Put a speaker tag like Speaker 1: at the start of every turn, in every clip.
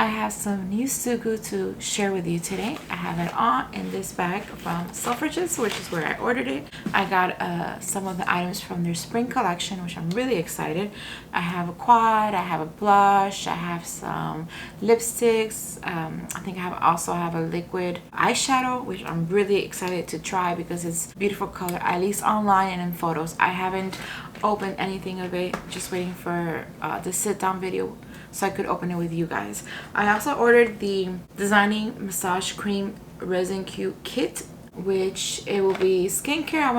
Speaker 1: I have some new SUQQU to share with you today. I have it all in this bag from Selfridges, which is where I ordered it. I got some of the items from their spring collection, which I'm really excited. I have a quad, I have a blush, I have some lipsticks. I think I also have a liquid eyeshadow, which I'm really excited to try because it's beautiful color, at least online and in photos. I haven't opened anything of it, just waiting for the sit down video so I could open it with you guys. I also ordered the Designing Massage Cream Resin Q kit, which it will be skincare. I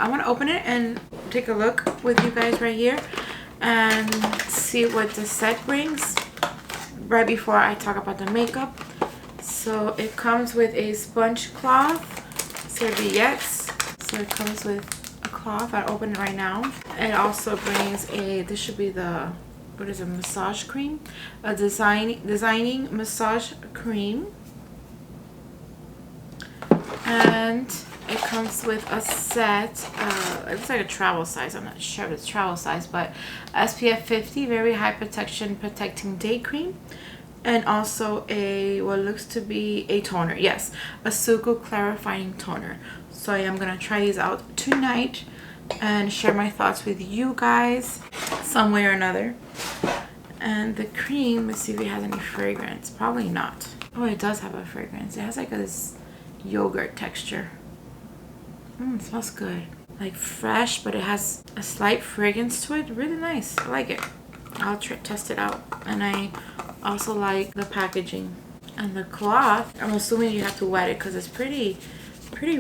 Speaker 1: wanna open it and take a look with you guys right here and see what the set brings right before I talk about the makeup. So it comes with a sponge cloth, serviettes. So it comes with a cloth. I'll open it right now. It also brings a, this should be the, what is a massage cream? A designing massage cream. And it comes with a set, it looks like a travel size. I'm not sure if it's travel size, but SPF 50, very high protection protecting day cream. And also a, what looks to be a toner. Yes, a SUQQU clarifying toner. So I am going to try these out tonight and share my thoughts with you guys some way or another. And the cream, let's see if it has any fragrance. Probably not. Oh, it does have a fragrance. It has like this yogurt texture. It smells good. Like fresh, but it has a slight fragrance to it. Really nice. I like it. I'll test it out. And I also like the packaging. And the cloth, I'm assuming you have to wet it because it's pretty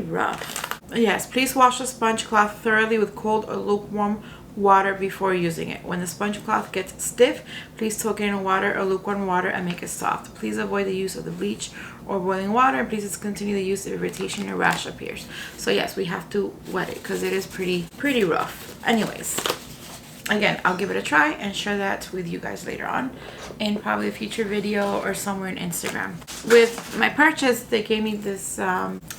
Speaker 1: rough. Yes, please wash the sponge cloth thoroughly with cold or lukewarm water before using it. When the sponge cloth gets stiff, please soak it in water or lukewarm water and make it soft. Please avoid the use of the bleach or boiling water, and please discontinue the use if irritation or rash appears. So yes, we have to wet it because it is pretty rough. Anyways, again, I'll give it a try and share that with you guys later on in probably a future video or somewhere in Instagram. With my purchase, they gave me this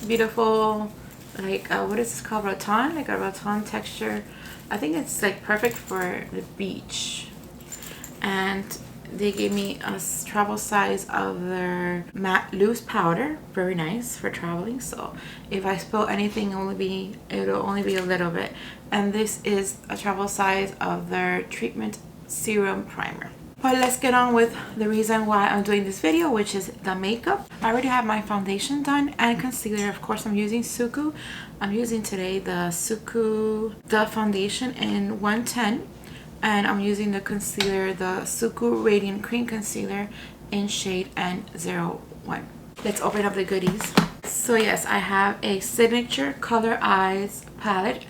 Speaker 1: beautiful, like, what is this called? Rattan? Like a rattan texture. I think it's like perfect for the beach. And they gave me a travel size of their matte loose powder. Very nice for traveling. So if I spill anything, it'll only be a little bit. And this is a travel size of their treatment serum primer. But let's get on with the reason why I'm doing this video, which is the makeup. I already have my foundation done and concealer. Of course, I'm using SUQQU. I'm using today the SUQQU the foundation in 110, and I'm using the concealer, the SUQQU Radiant Cream Concealer in shade N01. Let's open up the goodies. So yes, I have a signature Color Eyes palette.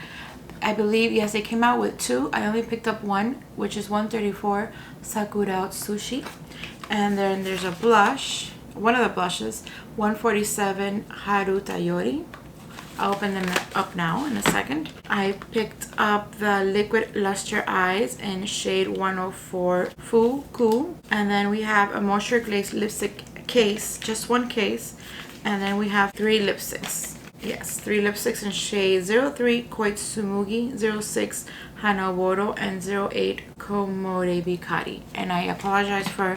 Speaker 1: I believe, yes, they came out with two. I only picked up one, which is 134 Sakura Sushi. And then there's a blush, one of the blushes, 147 Haru Tayori. I'll open them up now in a second. I picked up the Liquid Luster Eyes in shade 104 SUQQU. And then we have a Moisture Glaze lipstick case, just one case. And then we have three lipsticks. Yes, three lipsticks in shade 03 Koitsumugi, 06 Hanaboro, and 08 Komore Bikari. And I apologize for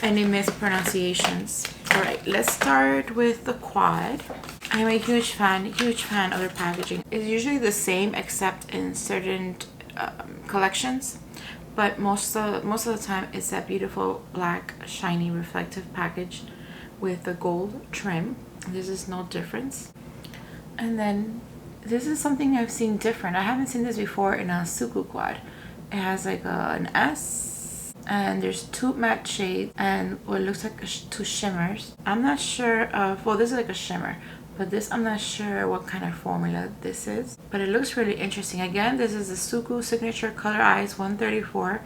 Speaker 1: any mispronunciations. Alright, let's start with the quad. I'm a huge fan of their packaging. It's usually the same except in certain collections. But most of the time it's that beautiful black shiny reflective package with the gold trim. This is no difference. And then this is something I've seen different. I haven't seen this before in a SUQQU quad. It has like an S, and there's two matte shades and what looks like two shimmers. I'm not sure of, well, this is like a shimmer, but this, I'm not sure what kind of formula this is, but it looks really interesting. Again, this is the SUQQU Signature Color Eyes 134,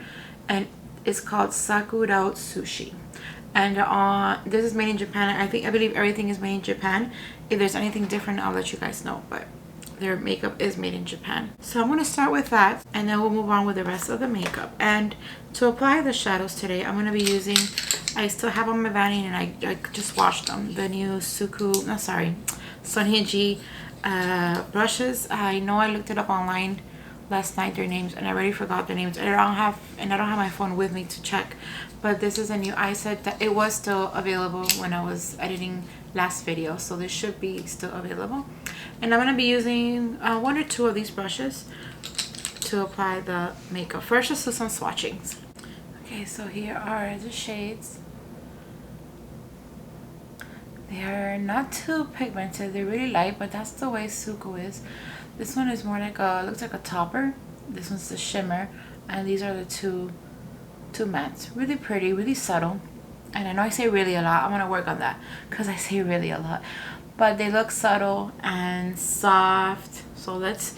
Speaker 1: and it's called Sakura Sushi. And this is made in Japan. I believe everything is made in Japan. If there's anything different, I'll let you guys know, but their makeup is made in Japan. So I'm going to start with that, and then we'll move on with the rest of the makeup. And to apply the shadows today, I'm going to be using, I still have on my vanity, and I just washed them, the new SUQQU, Sonhyeji brushes. I know I looked it up online last night their names, and I already forgot their names. I don't have my phone with me to check. But this is a new eye set that it was still available when I was editing last video, so this should be still available. And I'm gonna be using one or two of these brushes to apply the makeup. First, just do some swatchings. Okay, so here are the shades. They're not too pigmented, they're really light, but that's the way SUQQU is. This one is more like looks like a topper. This one's the shimmer, and these are the two mattes. Really pretty, really subtle. And I know I say really a lot. I'm gonna work on that because I say really a lot. But they look subtle and soft. So let's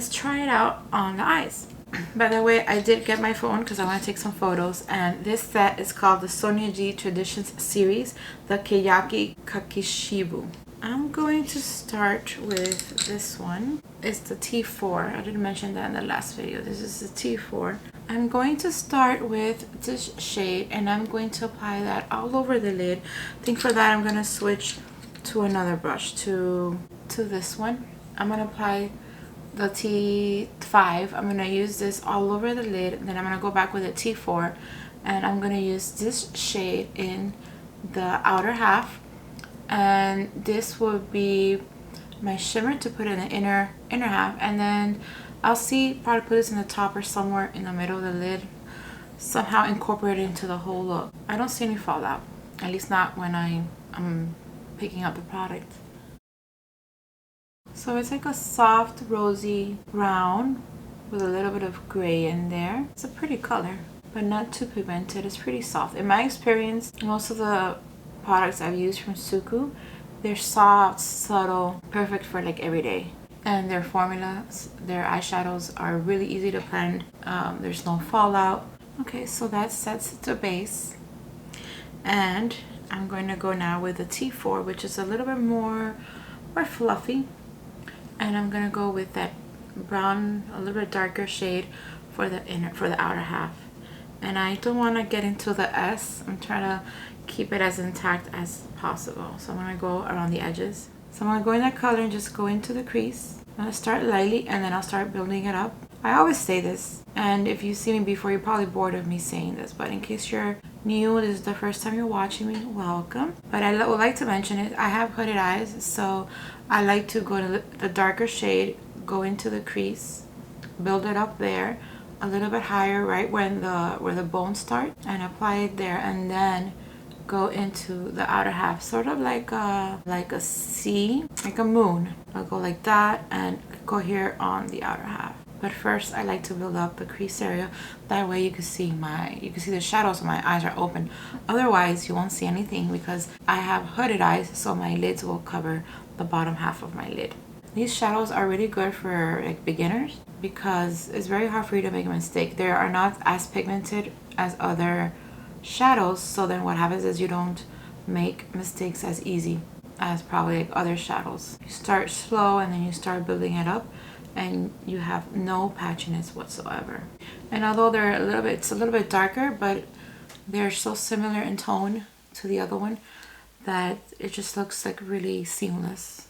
Speaker 1: try it out on the eyes. By the way, I did get my phone because I want to take some photos, and this set is called the Sonia G Traditions series, the Keiyaki Kakishibu. I'm going to start with this one. It's the T4. I didn't mention that in the last video. This is the T4. I'm going to start with this shade, and I'm going to apply that all over the lid. I think for that I'm going to switch to another brush, to this one. I'm going to apply the T5. I'm going to use this all over the lid, and then I'm going to go back with a T4, and I'm going to use this shade in the outer half, and this will be my shimmer to put in the inner half, and then I'll probably put this in the top or somewhere in the middle of the lid, somehow incorporate it into the whole look. I don't see any fallout, at least not when I'm picking up the product. So it's like a soft rosy brown with a little bit of gray in there. It's a pretty color, but not too pigmented. It's pretty soft. In my experience, most of the products I've used from SUQQU, they're soft, subtle, perfect for like every day. And their formulas, their eyeshadows are really easy to blend. There's no fallout. Okay, so that sets the base. And I'm going to go now with the T4, which is a little bit more fluffy. And I'm gonna go with that brown, a little bit darker shade for the outer half. And I don't want to get into the S. I'm trying to keep it as intact as possible. So I'm gonna go around the edges. So I'm gonna go in that color and just go into the crease. I'm gonna start lightly, and then I'll start building it up. I always say this, and if you see me before, you're probably bored of me saying this, but in case you're new, this is the first time you're watching me, welcome. But I would like to mention it, I have hooded eyes, so I like to go to the darker shade, go into the crease, build it up there, a little bit higher, right where the bones start, and apply it there, and then go into the outer half, sort of like a C, like a moon. I'll go like that and go here on the outer half. But first, I like to build up the crease area. That way, you can see the shadows of my eyes are open. Otherwise, you won't see anything because I have hooded eyes, so my lids will cover the bottom half of my lid. These shadows are really good for like beginners because it's very hard for you to make a mistake. They are not as pigmented as other shadows, so then what happens is you don't make mistakes as easy as probably like other shadows. You start slow and then you start building it up, and you have no patchiness whatsoever. And although it's a little bit darker, but they're so similar in tone to the other one that it just looks like really seamless.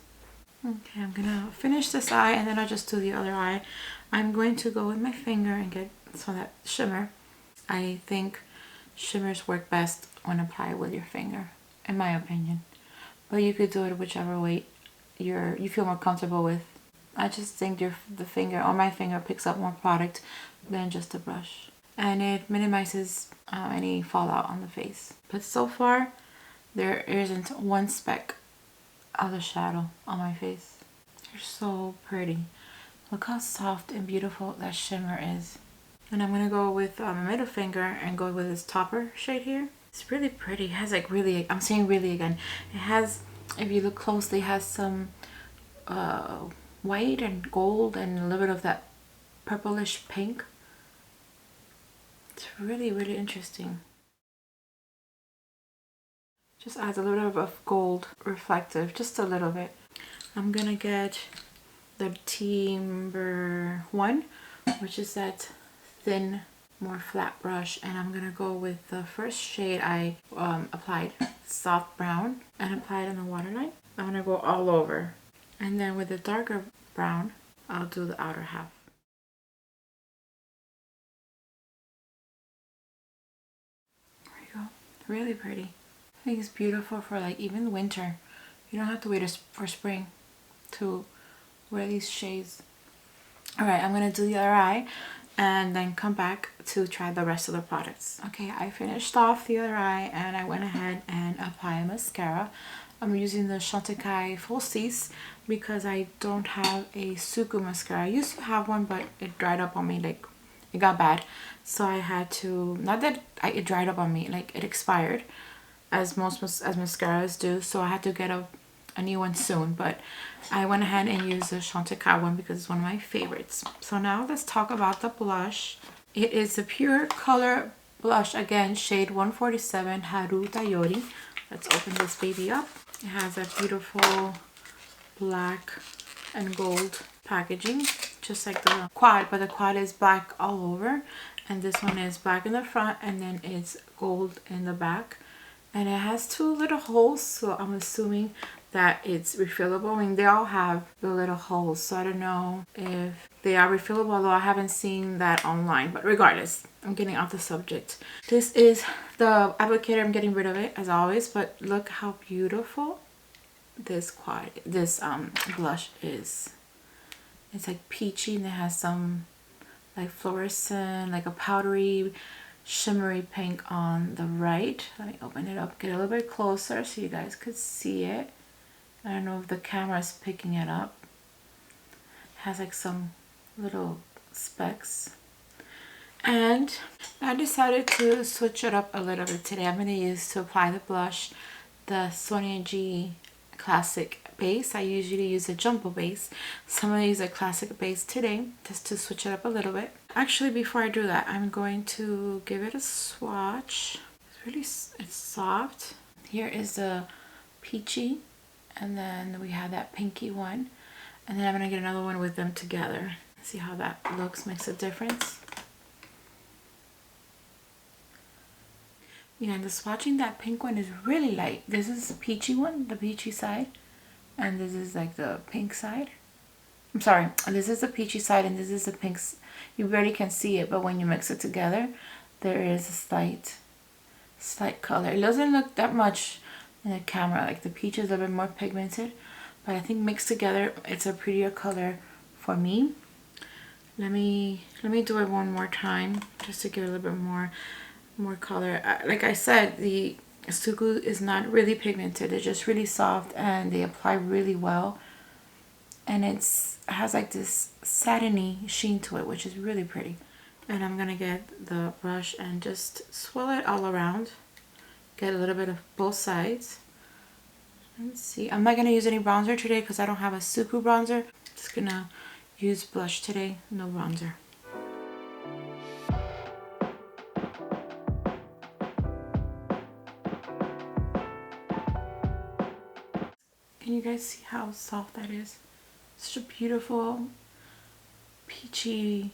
Speaker 1: Okay, I'm gonna finish this eye and then I'll just do the other eye. I'm going to go with my finger and get some of that shimmer. I think shimmers work best when applied with your finger, in my opinion. But you could do it whichever way you feel more comfortable with. I just think the finger or my finger picks up more product than just a brush, and it minimizes any fallout on the face. But so far, there isn't one speck of the shadow on my face. They're so pretty. Look how soft and beautiful that shimmer is. And I'm gonna go with my middle finger and go with this topper shade here. It's really pretty. It has like really, I'm saying really again. It has, if you look closely, it has some white and gold and a little bit of that purplish pink. It's really, really interesting. Just adds a little bit of gold reflective, just a little bit. I'm gonna get the Timber 1, which is that thin, more flat brush, and I'm gonna go with the first shade I applied, soft brown, and apply it in the waterline. I'm gonna go all over, and then with the darker brown, I'll do the outer half. Really pretty. I think it's beautiful for like even winter. You don't have to wait for spring to wear these shades. Alright, I'm going to do the other eye and then come back to try the rest of the products. Okay, I finished off the other eye and I went ahead and applied mascara. I'm using the SUQQU Falsies because I don't have a SUQQU mascara. I used to have one, but it dried up on me, like it got bad. So I had to, not that it dried up on me, like it expired as most mascaras do. So I had to get a new one soon, but I went ahead and used the SUQQU one because it's one of my favorites. So now let's talk about the blush. It is a pure color blush, again shade 147 Haru Tayori. Let's open this baby up. It has a beautiful black and gold packaging, just like the quad, but the quad is black all over, and this one is black in the front and then it's gold in the back, and it has two little holes, so I'm assuming that it's refillable. I mean, they all have the little holes, so I don't know if they are refillable, although I haven't seen that online. But regardless, I'm getting off the subject. This is the applicator. I'm getting rid of it as always, but look how beautiful this blush is. It's like peachy and it has some like fluorescent, like a powdery shimmery pink on the right. Let me open it up, get a little bit closer so you guys could see it. I don't know if the camera is picking it up. It has like some little specks. And I decided to switch it up a little bit today. I'm going to use, to apply the blush, the Sonia G Classic base. I usually use a jumbo base, so I'm going to use a classic base today just to switch it up a little bit. Actually, before I do that, I'm going to give it a swatch. It's soft. Here is the peachy, and then we have that pinky one, and then I'm going to get another one with them together. See how that looks, makes a difference. Yeah, and the swatching, that pink one is really light. This is the peachy one, the peachy side, and this is like the pink side. I'm sorry, this is the peachy side and this is the pink. You barely can see it, but when you mix it together, there is a slight color. It doesn't look that much in the camera, like the peach is a little bit more pigmented, but I think mixed together, it's a prettier color for me. Let me do it one more time just to give it a little bit more color. Like I said, the SUQQU is not really pigmented. It's just really soft and they apply really well. And it has like this satiny sheen to it, which is really pretty. And I'm gonna get the brush and just swirl it all around. Get a little bit of both sides. Let's see. I'm not gonna use any bronzer today because I don't have a SUQQU bronzer. Just gonna use blush today, no bronzer. Can you guys see how soft that is? Such a beautiful peachy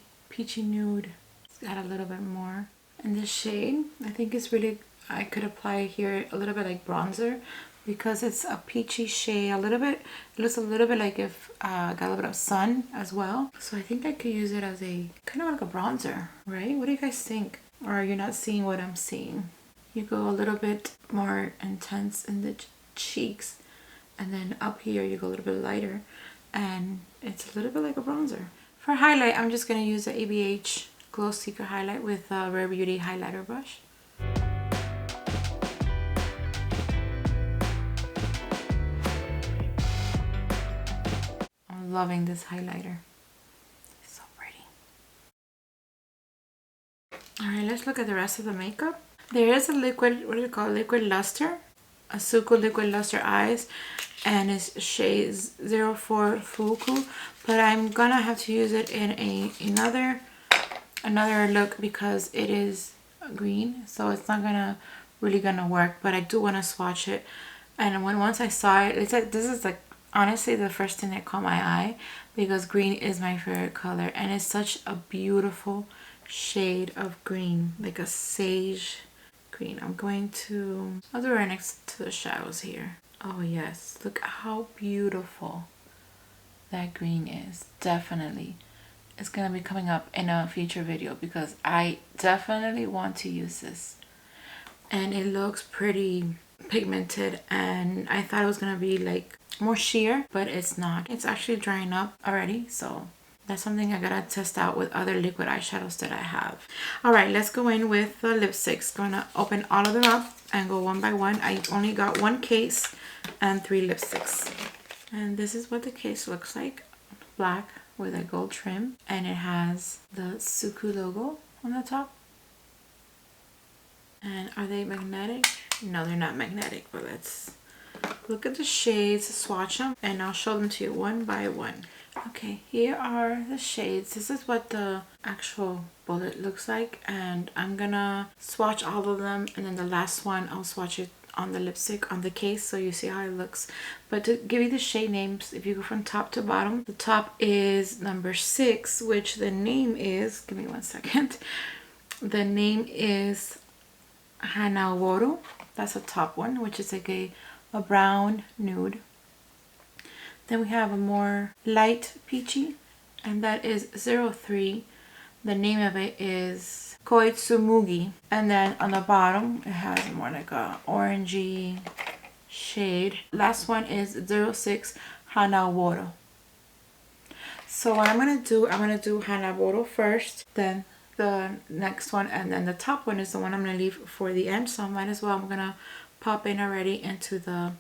Speaker 1: nude. It's got a little bit more. And this shade, I think it's really, I could apply here a little bit like bronzer because it's a peachy shade, a little bit, it looks a little bit like if got a little bit of sun as well. So I think I could use it as a, kind of like a bronzer, right? What do you guys think? Or are you not seeing what I'm seeing? You go a little bit more intense in the cheeks, and then up here you go a little bit lighter, and it's a little bit like a bronzer. For highlight, I'm just going to use the ABH Glow Seeker highlight with a Rare Beauty highlighter brush. I'm loving this highlighter. It's so pretty. Alright, let's look at the rest of the makeup. There is a liquid, what do you call it? Liquid luster. A SUQQU liquid luster eyes, and it's shade 04 Fuku, but I'm gonna have to use it in another look because it is green, so it's not really gonna work. But I do want to swatch it, and once I saw it, it's like, this is like honestly the first thing that caught my eye because green is my favorite color, and it's such a beautiful shade of green, like a sage green. I'll do it right next to the shadows here. Oh yes, look how beautiful that green is. Definitely it's gonna be coming up in a future video because I definitely want to use this. and it looks pretty pigmented, and I thought it was gonna be like more sheer, but it's not. It's actually drying up already, so that's something I gotta test out with other liquid eyeshadows that I have. All right, let's go in with the lipsticks. Gonna open all of them up and go one by one. I only got one case and 3 lipsticks, and this is what the case looks like. Black with a gold trim, and it has the SUQQU logo on the top. And are they magnetic? No, they're not magnetic, but let's look at the shades, swatch them, and I'll show them to you one by one. Okay, here are the shades. This is what the actual bullet looks like, and I'm gonna swatch all of them, and then the last one I'll swatch it on the lipstick on the case so you see how it looks. But to give you the shade names, if you go from top to bottom, the top is number 6, which the name is, give me one second, the name is Hanaworo. That's the top one, which is like a brown nude. Then we have a more light peachy, and that is 03. The name of it is Koitsumugi. And then on the bottom, it has more like a orangey shade. Last one is 06 Hanaworo. So what I'm going to do Hanaworo first, then the next one, and then the top one is the one I'm going to leave for the end. So I might as well, I'm going to pop in already into the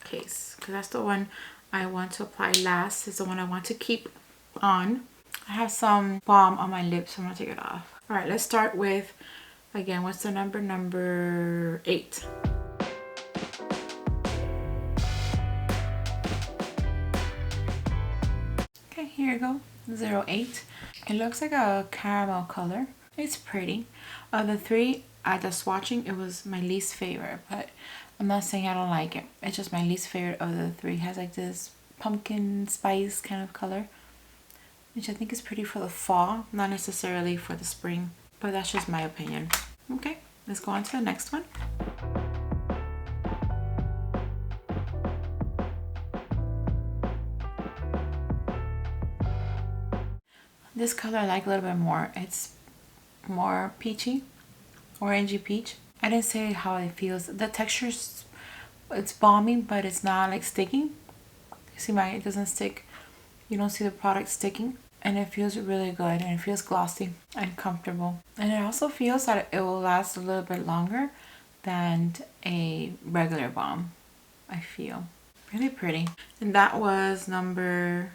Speaker 1: case, because that's the one I want to apply last. Is the one I want to keep on. I have some balm on my lips, so I'm going to take it off. All right, let's start with, again, what's the number? Number 8. Okay, here you go, 08. It looks like a caramel color. It's pretty. Of the 3, at the swatching, it was my least favorite, but I'm not saying I don't like it. It's just my least favorite of the 3. It has like this pumpkin spice kind of color, which I think is pretty for the fall, not necessarily for the spring, but that's just my opinion. Okay, let's go on to the next one. This color I like a little bit more. It's more peachy, orangey peach. I didn't say how it feels. The texture's, it's balmy, but it's not like sticking. You see it doesn't stick. You don't see the product sticking. And it feels really good, and it feels glossy and comfortable. And it also feels that it will last a little bit longer than a regular balm, I feel. Really pretty. And that was number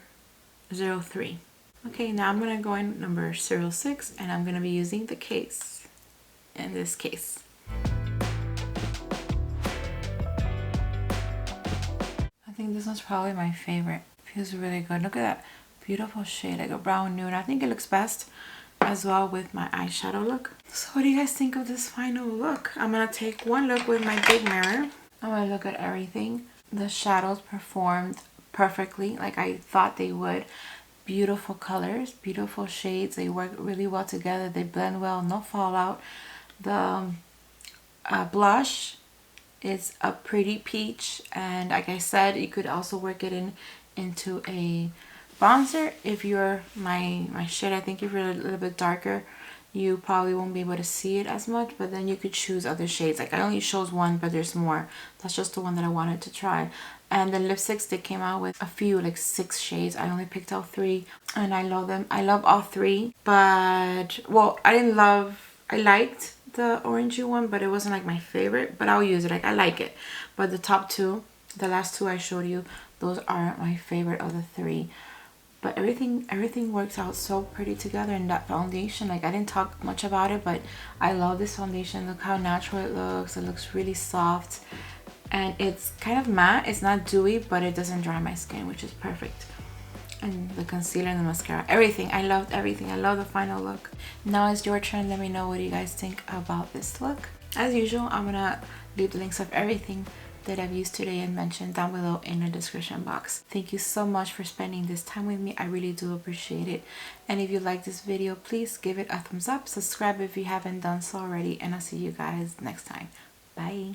Speaker 1: 03. Okay, now I'm going to go in number 06, and I'm going to be using the case, in this case. I think this one's probably my favorite. It feels really good. Look at that beautiful shade, like a brown nude. I think it looks best as well with my eyeshadow look. So what do you guys think of this final look? I'm going to take one look with my big mirror. I'm going to look at everything. The shadows performed perfectly like I thought they would. Beautiful colors, beautiful shades. They work really well together. They blend well, no fallout. The blush is a pretty peach, and like I said, you could also work it into a bronzer if you're my shade. I think if you're a little bit darker, you probably won't be able to see it as much, but then you could choose other shades. Like I only chose one, but there's more. That's just the one that I wanted to try. And the lipsticks, they came out with a few, like 6 shades. I only picked out 3, and I love them. I love all 3, but well, I liked the orangey one, but it wasn't like my favorite, but I'll use it. Like I like it. But the top 2, the last 2 I showed you, those are my favorite of the 3. But everything works out so pretty together in that foundation. Like I didn't talk much about it, but I love this foundation. Look how natural it looks. It looks really soft, and it's kind of matte. It's not dewy, but it doesn't dry my skin, which is perfect. And the concealer and the mascara, everything. I loved everything. I love the final look. Now it's your turn. Let me know what you guys think about this look. As usual, I'm gonna leave the links of everything that I've used today and mentioned down below in the description box. Thank you so much for spending this time with me. I really do appreciate it. And if you like this video, please give it a thumbs up, subscribe if you haven't done so already, and I'll see you guys next time. Bye.